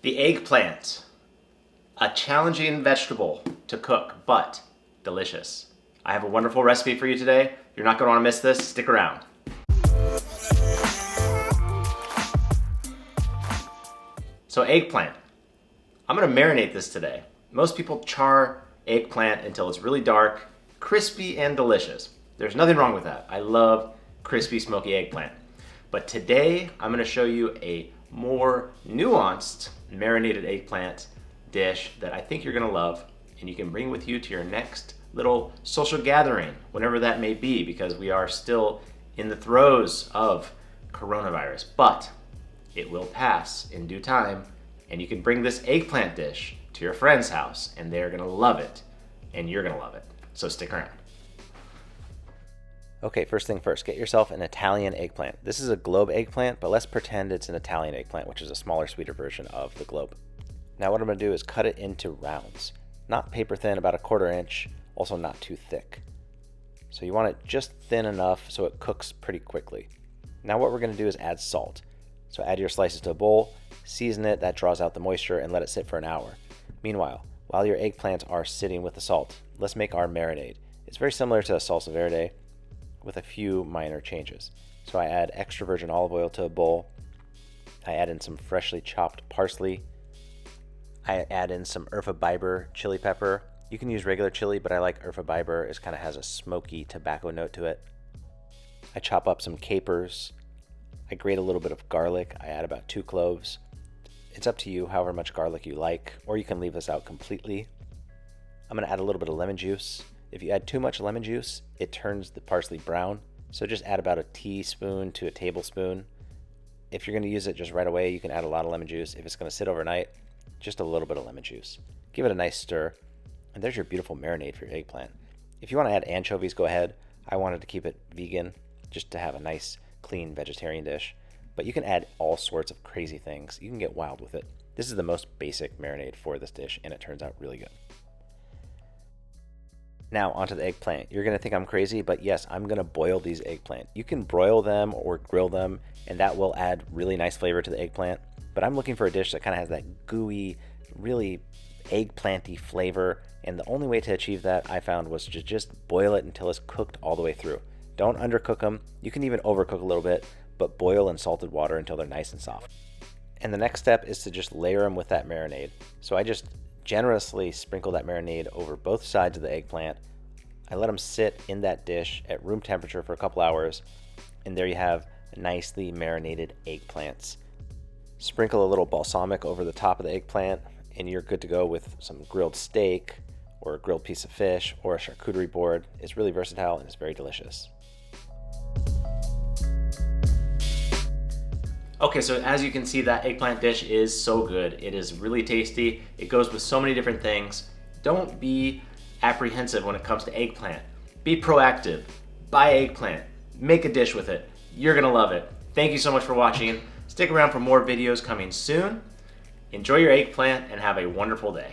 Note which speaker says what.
Speaker 1: The eggplant, a challenging vegetable to cook, but delicious. I have a wonderful recipe for you today. You're not going to want to miss this. Stick around. So eggplant, I'm going to marinate this today. Most people char eggplant until it's really dark, crispy, and delicious. There's nothing wrong with that. I love crispy, smoky eggplant. But today, I'm going to show you a more nuanced marinated eggplant dish that I think you're going to love, and you can bring with you to your next little social gathering, whenever that may be, because we are still in the throes of coronavirus. But it will pass in due time, and you can bring this eggplant dish to your friend's house, and they're going to love it, and you're going to love it. So stick around. Okay, first thing first, get yourself an Italian eggplant. This is a globe eggplant, but let's pretend it's an Italian eggplant, which is a smaller, sweeter version of the globe. Now what I'm going to do is cut it into rounds. Not paper thin, about 1/4 inch, also not too thick. So you want it just thin enough so it cooks pretty quickly. Now what we're going to do is add salt. So add your slices to a bowl, season it, that draws out the moisture, and let it sit for an hour. Meanwhile, while your eggplants are sitting with the salt, let's make our marinade. It's very similar to a salsa verde, with a few minor changes. So I add extra virgin olive oil to a bowl. I add in some freshly chopped parsley. I add in some Urfa Biber chili pepper. You can use regular chili, but I like Urfa Biber. It kind of has a smoky tobacco note to it. I chop up some capers. I grate a little bit of garlic. I add about 2 cloves. It's up to you, however much garlic you like, or you can leave this out completely. I'm gonna add a little bit of lemon juice. If you add too much lemon juice, it turns the parsley brown. So just add about a teaspoon to a tablespoon. If you're going to use it just right away, you can add a lot of lemon juice. If it's going to sit overnight, just a little bit of lemon juice. Give it a nice stir, and there's your beautiful marinade for your eggplant. If you want to add anchovies, go ahead. I wanted to keep it vegan, just to have a nice, clean vegetarian dish. But you can add all sorts of crazy things. You can get wild with it. This is the most basic marinade for this dish, and it turns out really good. Now onto the eggplant. You're going to think I'm crazy, but yes, I'm going to boil these eggplant. You can broil them or grill them, and that will add really nice flavor to the eggplant. But I'm looking for a dish that kind of has that gooey, really eggplanty flavor, and the only way to achieve that I found was to just boil it until it's cooked all the way through. Don't undercook them. You can even overcook a little bit, but boil in salted water until they're nice and soft. And the next step is to just layer them with that marinade. So I just generously sprinkle that marinade over both sides of the eggplant. I let them sit in that dish at room temperature for a couple hours, and there you have nicely marinated eggplants. Sprinkle a little balsamic over the top of the eggplant, and you're good to go with some grilled steak or a grilled piece of fish or a charcuterie board. It's really versatile and it's very delicious. Okay, so as you can see, that eggplant dish is so good. It is really tasty. It goes with so many different things. Don't be apprehensive when it comes to eggplant. Be proactive. Buy eggplant. Make a dish with it. You're gonna love it. Thank you so much for watching. Stick around for more videos coming soon. Enjoy your eggplant and have a wonderful day.